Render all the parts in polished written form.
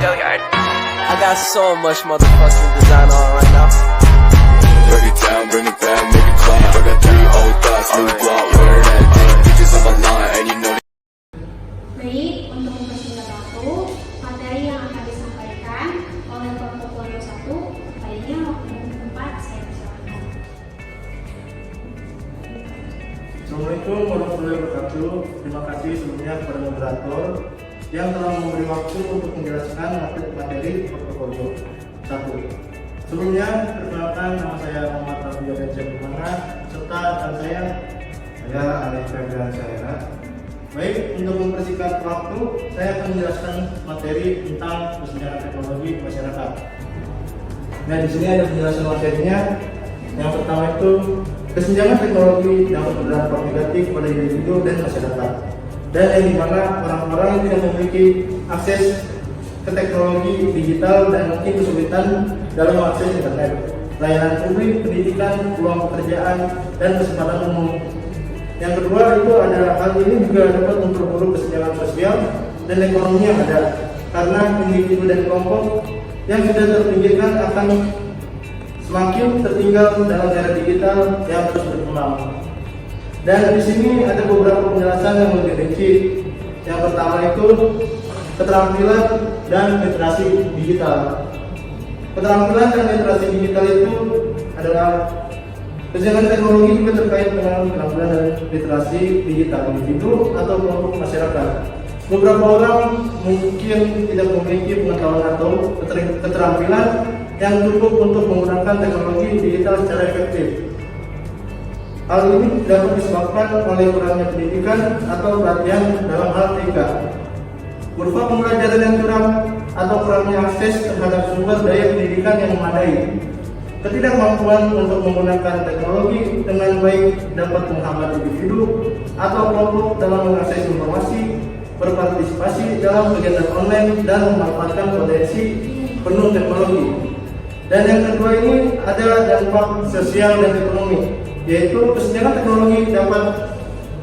I got so much motherfucking design on right now. Break it down, bring it back, make it clap. I got 3 old thoughts, new guap, where that thing, bitches on my line, and you know. Baik, untuk mempersingkat waktu, materi yang akan disampaikan oleh kelompok 1 baiknya waktu 4 saya persilakan. Assalamualaikum warahmatullahi wabarakatuh. Terima kasih sebelumnya kepada moderator yang telah memberi waktu untuk menjelaskan materi portofolio 1. Sebelumnya, perkenalkan nama saya Muhammad Rafiul Jabimana serta rekan saya Alif Febrian Syahera. Baik, untuk mempersingkat waktu, saya akan menjelaskan materi tentang kesenjangan teknologi masyarakat. Nah, di sini ada penjelasan materinya. Yang pertama itu kesenjangan teknologi dapat berdampak negatif pada individu dan masyarakat, dan yang dimana orang-orang yang tidak memiliki akses ke teknologi digital dan mungkin kesulitan dalam mengakses internet, layanan publik, pendidikan, peluang pekerjaan, dan kesempatan umum. Yang kedua itu adalah hal ini juga dapat memperburuk kesenjangan sosial dan ekonomi yang ada, karena individu dan kelompok yang sudah terpinggirkan akan semakin tertinggal dalam era digital yang terus berkembang. Dan di sini ada beberapa penjelasan yang lebih rinci. Yang pertama itu keterampilan dan literasi digital. Keterampilan dan literasi digital itu adalah kesenjangan teknologi juga terkait dengan keterampilan dan literasi digital individu atau kelompok masyarakat. Beberapa orang mungkin tidak memiliki pengetahuan atau keterampilan yang cukup untuk menggunakan teknologi digital secara efektif. Hal ini dapat disebabkan oleh kurangnya pendidikan atau pelatihan dalam hal TK, berupa pembelajaran yang kurang atau kurangnya akses terhadap sumber daya pendidikan yang memadai. Ketidakmampuan untuk menggunakan teknologi dengan baik dapat menghambat individu atau kelompok dalam mengakses informasi, berpartisipasi dalam kegiatan online, dan memanfaatkan potensi penuh teknologi. Dan yang kedua ini ada dampak sosial dan ekonomi, yaitu kesenjangan teknologi dapat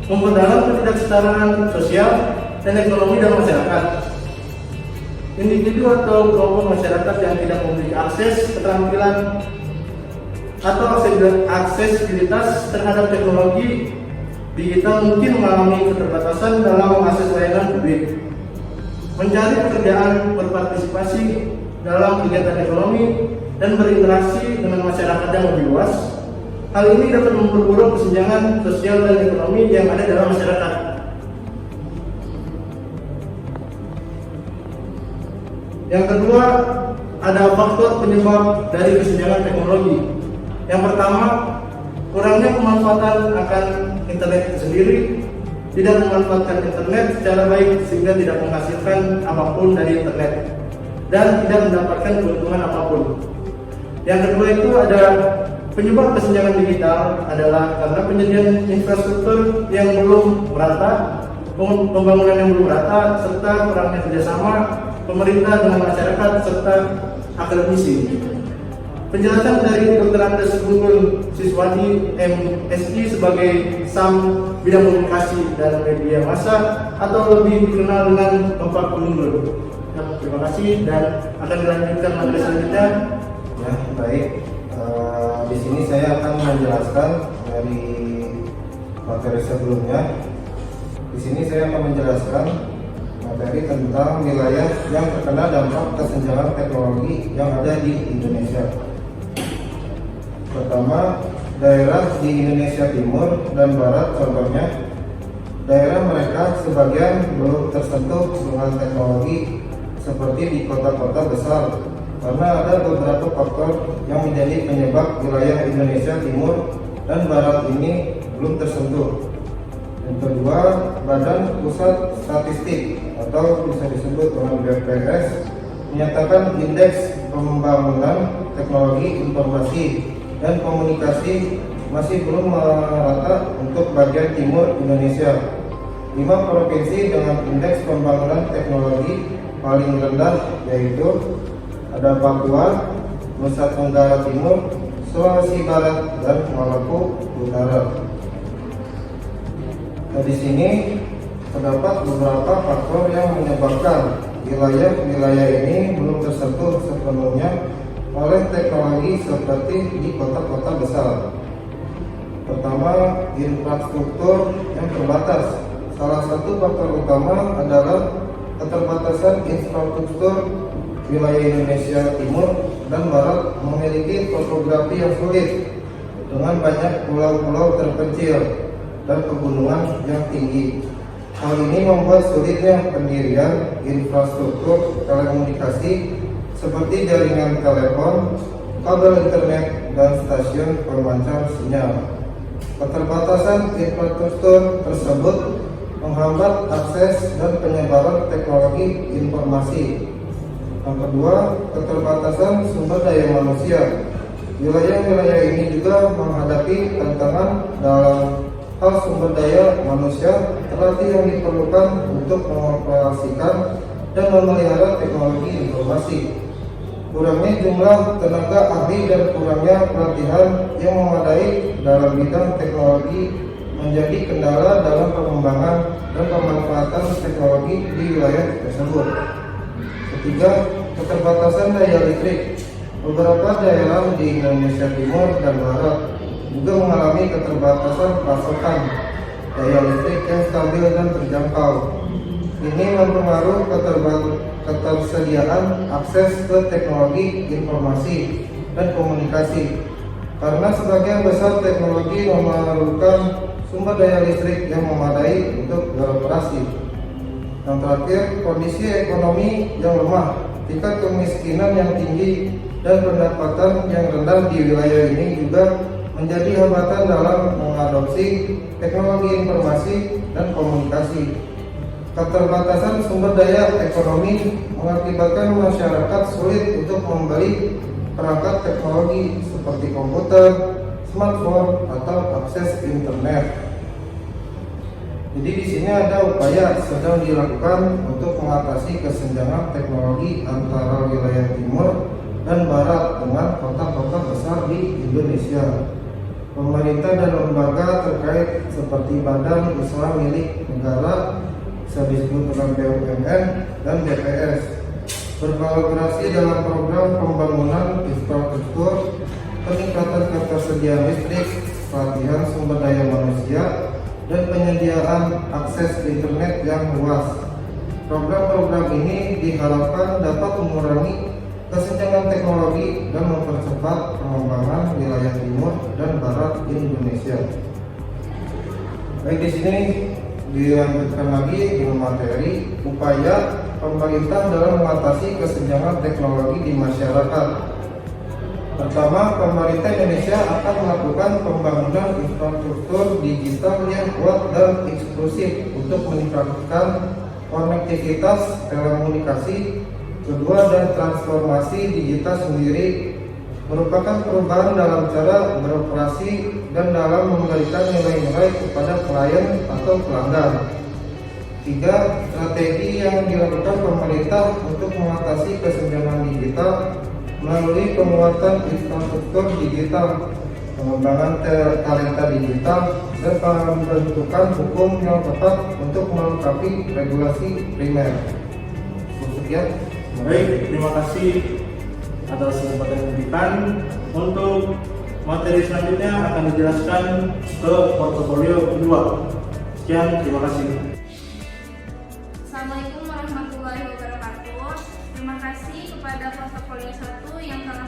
memperdalam ketidaksetaraan sosial dan ekonomi dalam masyarakat. Individu atau kelompok masyarakat yang tidak memiliki akses, keterampilan, atau aksesibilitas terhadap teknologi digital mungkin mengalami keterbatasan dalam mengakses layanan publik, mencari pekerjaan, berpartisipasi dalam kegiatan ekonomi, dan berinteraksi dengan masyarakat yang lebih luas. Hal ini dapat memperburuk kesenjangan sosial dan ekonomi yang ada dalam masyarakat. Yang kedua, ada faktor penyebab dari kesenjangan teknologi. Yang pertama, kurangnya pemanfaatan akan internet itu sendiri, tidak memanfaatkan internet secara baik sehingga tidak menghasilkan apapun dari internet dan tidak mendapatkan keuntungan apapun. Yang kedua itu ada penyebab kesenjangan digital adalah karena penyediaan infrastruktur yang belum merata, pembangunan yang belum merata, serta kurangnya kerjasama pemerintah dengan masyarakat serta akademisi. Penjelasan dari Dr. Andes Gungun Siswadi MSI sebagai SAM bidang komunikasi dan media massa atau lebih dikenal dengan Bapak Gungun. Terima kasih dan akan dilanjutkan materi selanjutnya. Ya, baik. Di sini saya akan menjelaskan dari materi sebelumnya. Di sini saya akan menjelaskan materi tentang wilayah yang terkena dampak kesenjangan teknologi yang ada di Indonesia. Pertama, daerah di Indonesia Timur dan Barat, contohnya daerah mereka sebagian belum tersentuh dengan teknologi seperti di kota-kota besar, karena ada beberapa faktor yang menjadi penyebab wilayah Indonesia Timur dan Barat ini belum tersentuh. Yang kedua, Badan Pusat Statistik atau bisa disebut dengan BPS menyatakan indeks pembangunan teknologi informasi dan komunikasi masih belum merata untuk bagian timur Indonesia. 5 provinsi dengan indeks pembangunan teknologi paling rendah yaitu ada Papua, Nusa Tenggara Timur, Sulawesi Barat, dan Maluku Utara. Nah, di sini terdapat beberapa faktor yang menyebabkan wilayah-wilayah ini belum tersentuh sepenuhnya oleh teknologi seperti di kota-kota besar. Pertama, infrastruktur yang terbatas. Salah satu faktor utama adalah keterbatasan infrastruktur. Wilayah Indonesia Timur dan Barat memiliki topografi yang sulit dengan banyak pulau-pulau terpencil dan pegunungan yang tinggi. Hal ini membuat sulitnya pendirian infrastruktur telekomunikasi seperti jaringan telepon, kabel internet, dan stasiun pemancar sinyal. Keterbatasan infrastruktur tersebut menghambat akses dan penyebaran teknologi informasi. Yang kedua, keterbatasan sumber daya manusia. Wilayah-wilayah ini juga menghadapi tantangan dalam hal sumber daya manusia, terlatih yang diperlukan untuk mengoperasikan dan memelihara teknologi informasi. Kurangnya jumlah tenaga ahli dan kurangnya pelatihan yang memadai dalam bidang teknologi menjadi kendala dalam pengembangan dan pemanfaatan teknologi di wilayah tersebut. Ketiga, keterbatasan daya listrik. Beberapa daerah di Indonesia Timur dan Barat juga mengalami keterbatasan pasokan daya listrik yang stabil dan terjangkau. Ini mempengaruhi ketersediaan akses ke teknologi informasi dan komunikasi. Karena sebagian besar teknologi memerlukan sumber daya listrik yang memadai untuk beroperasi. Yang terakhir, kondisi ekonomi yang lemah, tingkat kemiskinan yang tinggi, dan pendapatan yang rendah di wilayah ini juga menjadi hambatan dalam mengadopsi teknologi informasi dan komunikasi. Keterbatasan sumber daya ekonomi mengakibatkan masyarakat sulit untuk membeli perangkat teknologi seperti komputer, smartphone, atau akses internet. Jadi di sini ada upaya sedang dilakukan untuk mengatasi kesenjangan teknologi antara wilayah timur dan barat dengan kota-kota besar di Indonesia. Pemerintah dan lembaga terkait seperti badan usaha milik negara, disebut dengan BUMN dan BPS berkolaborasi dalam program pembangunan infrastruktur, peningkatan ketersediaan listrik, pelatihan sumber daya manusia, dan penyediaan akses internet yang luas. Program-program ini diharapkan dapat mengurangi kesenjangan teknologi dan mempercepat pengembangan wilayah timur dan barat di Indonesia. Baik, di sini dilanjutkan lagi dengan materi upaya pemerintah dalam mengatasi kesenjangan teknologi di masyarakat. Pertama, pemerintah Indonesia akan melakukan pembangunan infrastruktur digital yang kuat dan eksklusif untuk meningkatkan konektivitas telekomunikasi. Kedua, dan transformasi digital sendiri merupakan perubahan dalam cara beroperasi dan dalam memberikan nilai-nilai kepada klien atau pelanggan. Tiga, strategi yang dilakukan pemerintah untuk mengatasi kesenjangan digital melalui penguatan infrastruktur digital, pengembangan talenta digital, dan pembentukan hukum yang tepat untuk melengkapi regulasi primer. Sekian. Baik, terima kasih atas kesempatan yang diberikan. Untuk materi selanjutnya akan dijelaskan ke portofolio kedua. Sekian, terima kasih. Assalamualaikum warahmatullahi wabarakatuh. Terima kasih kepada portofolio 1 yang telah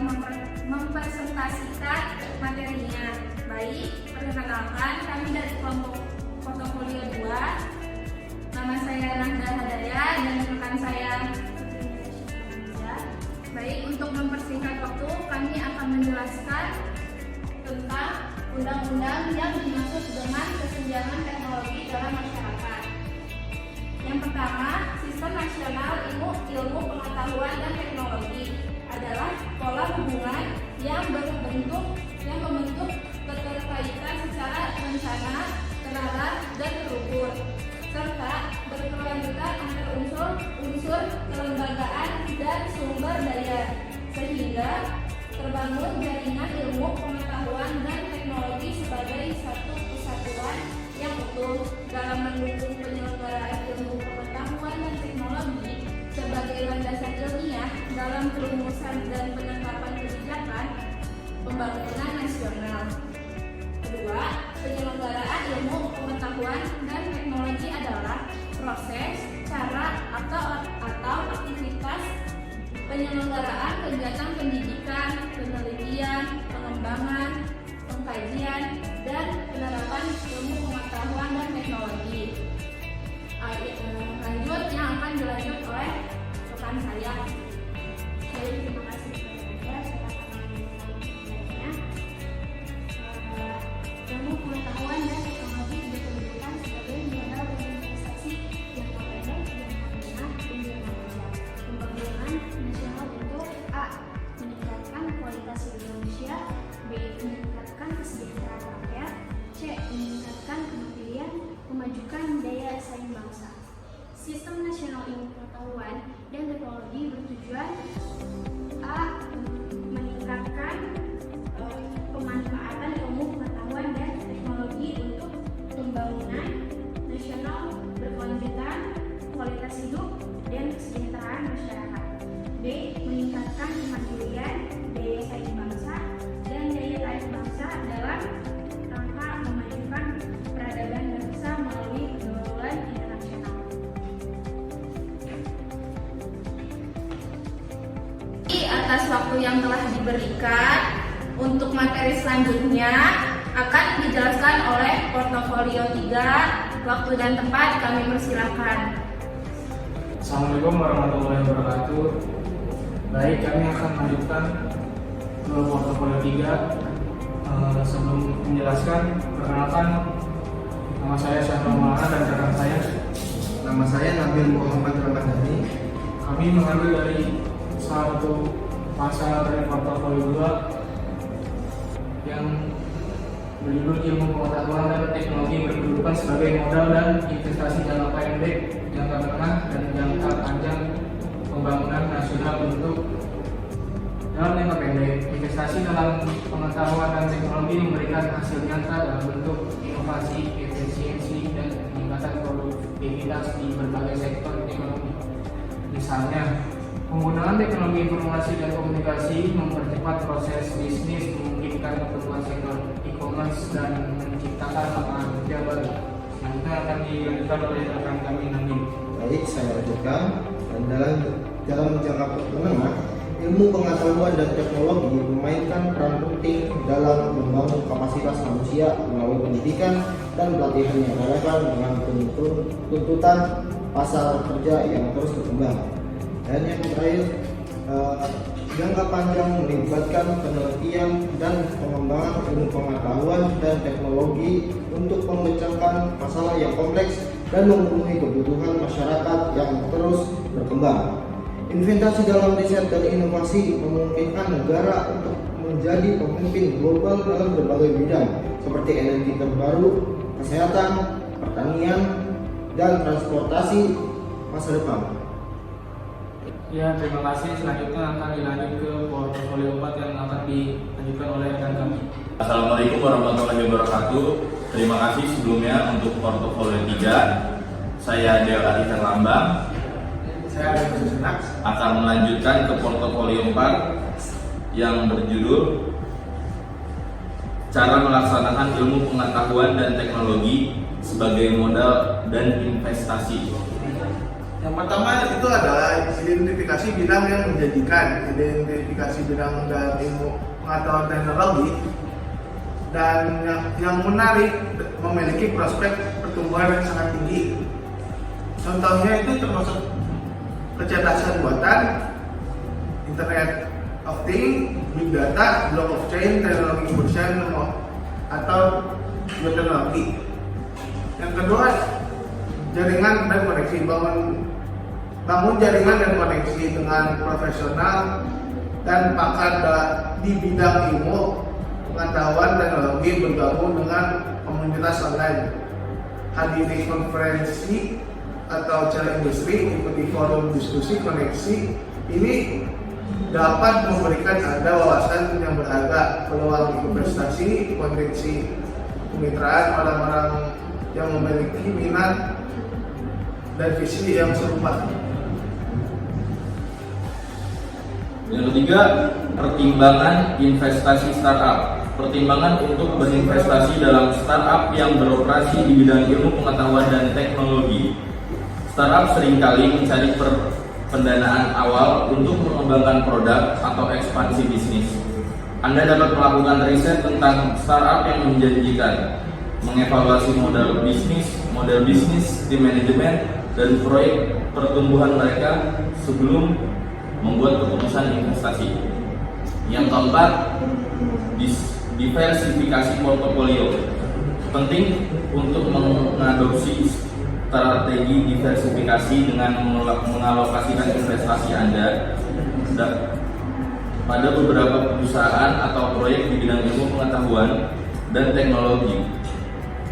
mempresentasikan materinya. Baik, perkenalkan kami dari kelompok portofolio 2. Nama saya Nanda Hadaya dan rekan saya. Baik, untuk mempersingkat waktu, kami akan menjelaskan tentang undang-undang yang dimaksud dengan kesenjangan teknologi dalam masyarakat. Yang pertama, Sistem Nasional Ilmu Pengetahuan dan Teknologi adalah pola hubungan yang membentuk keterkaitan secara rencana, terarah, dan terukur, serta berkelanjutan antar unsur kelembagaan dan sumber daya, sehingga terbangun jaringan ilmu pengetahuan dan teknologi sebagai satu kesatuan yang utuh dalam mendukung penyelenggaraan ilmu pengetahuan dan teknologi sebagai dalam perumusan dan penetapan kebijakan pembangunan nasional. Kedua, penyelenggaraan ilmu pengetahuan dan teknologi adalah proses, cara, atau aktivitas penyelenggaraan kegiatan pendidikan, penelitian, pengembangan, pengkajian, dan penerapan ilmu pengetahuan dan teknologi. Lanjut yang akan dilanjut oleh rekan saya. Jadi terima kasih kepada Anda sudah menontonnya. Ilmu pengetahuan dan teknologi diperlukan sebagai modal investasi jangka pendek, jangka menengah, dan jangka panjang. Pembangunan nasional untuk A. Meningkatkan kualitas hidup manusia, B. Meningkatkan kesejahteraan rakyat, C. Meningkatkan kemandirian, memajukan daya saing bangsa. Sistem Nasional Ilmu Pengetahuan dan Teknologi bertujuan A. Meningkatkan pemanfaatan ilmu pengetahuan dan teknologi untuk pembangunan nasional berkelanjutan, kualitas hidup, dan kesejahteraan masyarakat. B. Meningkatkan kemandirian, daya saing bangsa, dan daya tarik bangsa dalam rangka memajukan peradaban bangsa melalui pergaulan internasional. Atas waktu yang telah diberikan, untuk materi selanjutnya akan dijelaskan oleh portofolio 3. Waktu dan tempat kami persilakan. Assalamualaikum warahmatullahi wabarakatuh. Baik, kami akan melanjutkan ke portofolio 3. Sebelum menjelaskan, perkenalkan, nama saya Syahrul Maulana dan rekan saya. Nama saya Nabil Muhammad Ramadhani. Kami mengambil dari salah satu pasal dari portofolio 2 yang berjudul ilmu pengetahuan dan teknologi berkedudukan sebagai modal dan investasi jangka pendek, jangka menengah, dan jangka panjang pembangunan nasional untuk dalam jangka pendek. Investasi dalam pengetahuan dan teknologi memberikan hasil nyata dalam bentuk inovasi, efisiensi, dan peningkatan produktivitas di berbagai sektor ekonomi. Misalnya, penggunaan teknologi informasi dan komunikasi mempercepat proses bisnis, memungkinkan pertumbuhan sektor e-commerce, dan menciptakan lapangan kerja baru. Selanjutnya akan dilanjutkan oleh rekan kami nanti. Baik, saya lanjutkan. Dan dalam jangka menengah, ilmu pengetahuan dan teknologi memainkan peran penting dalam membangun kapasitas manusia melalui pendidikan dan pelatihan yang relevan dengan tuntutan pasar kerja yang terus berkembang. Dan yang terakhir, jangka panjang melibatkan penelitian dan pengembangan ilmu pengetahuan dan teknologi untuk memecahkan masalah yang kompleks dan memenuhi kebutuhan masyarakat yang terus berkembang. Investasi dalam riset dan inovasi memungkinkan negara untuk menjadi pemimpin global dalam berbagai bidang seperti energi terbaru, kesehatan, pertanian, dan transportasi masa depan. Ya, terima kasih. Selanjutnya akan dilanjut ke portofolio 4 yang akan dilanjutkan oleh rekan kami. Assalamualaikum warahmatullahi wabarakatuh. Terima kasih sebelumnya untuk portofolio 3. Saya Deo Arisan Lambang. Saya Adi Susunak. Akan melanjutkan ke portofolio 4 yang berjudul Cara melaksanakan ilmu pengetahuan dan teknologi sebagai modal dan investasi. Yang pertama itu adalah identifikasi bidang yang menjanjikan, identifikasi bidang dan ilmu pengetahuan teknologi dan yang menarik, memiliki prospek pertumbuhan yang sangat tinggi. Contohnya itu termasuk kecerdasan buatan, Internet of Things, Big Data, Blockchain, teknologi information atau bioteknologi. Yang kedua, jaringan dan koneksi, bangun jaringan dan koneksi dengan profesional dan pakar di bidang ilmu pengetahuan teknologi bergabung dengan komunitas online, hadiri konferensi atau acara industri, ikuti forum diskusi koneksi. Ini dapat memberikan Anda wawasan yang berharga, peluang investasi, potensi kemitraan orang-orang yang memiliki minat dan visi yang serupa. Yang ketiga, pertimbangan investasi startup. Pertimbangan untuk berinvestasi dalam startup yang beroperasi di bidang ilmu pengetahuan dan teknologi. Startup seringkali mencari pendanaan awal untuk mengembangkan produk atau ekspansi bisnis. Anda dapat melakukan riset tentang startup yang menjanjikan, mengevaluasi model bisnis, tim manajemen, dan proyek pertumbuhan mereka sebelum membuat keputusan investasi. Yang keempat, diversifikasi portofolio. Penting untuk mengadopsi strategi diversifikasi dengan mengalokasikan investasi Anda pada beberapa perusahaan atau proyek di bidang ilmu pengetahuan dan teknologi.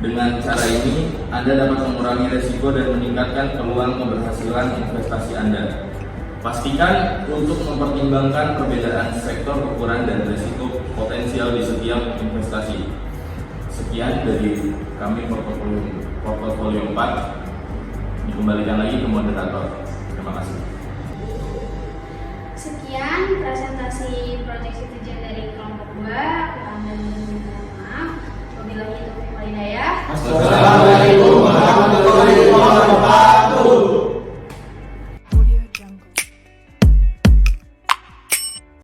Dengan cara ini, Anda dapat mengurangi risiko dan meningkatkan peluang keberhasilan investasi Anda. Pastikan untuk mempertimbangkan perbedaan sektor, ukuran, dan risiko potensial di setiap investasi. Sekian dari kami portofolio 4. Dikembalikan lagi ke moderator. Terima kasih. Sekian presentasi proyeksi tujuan dari kelompok 2. Kurang dan lebih minta maaf. Wabillahi taufiq wal hidayah.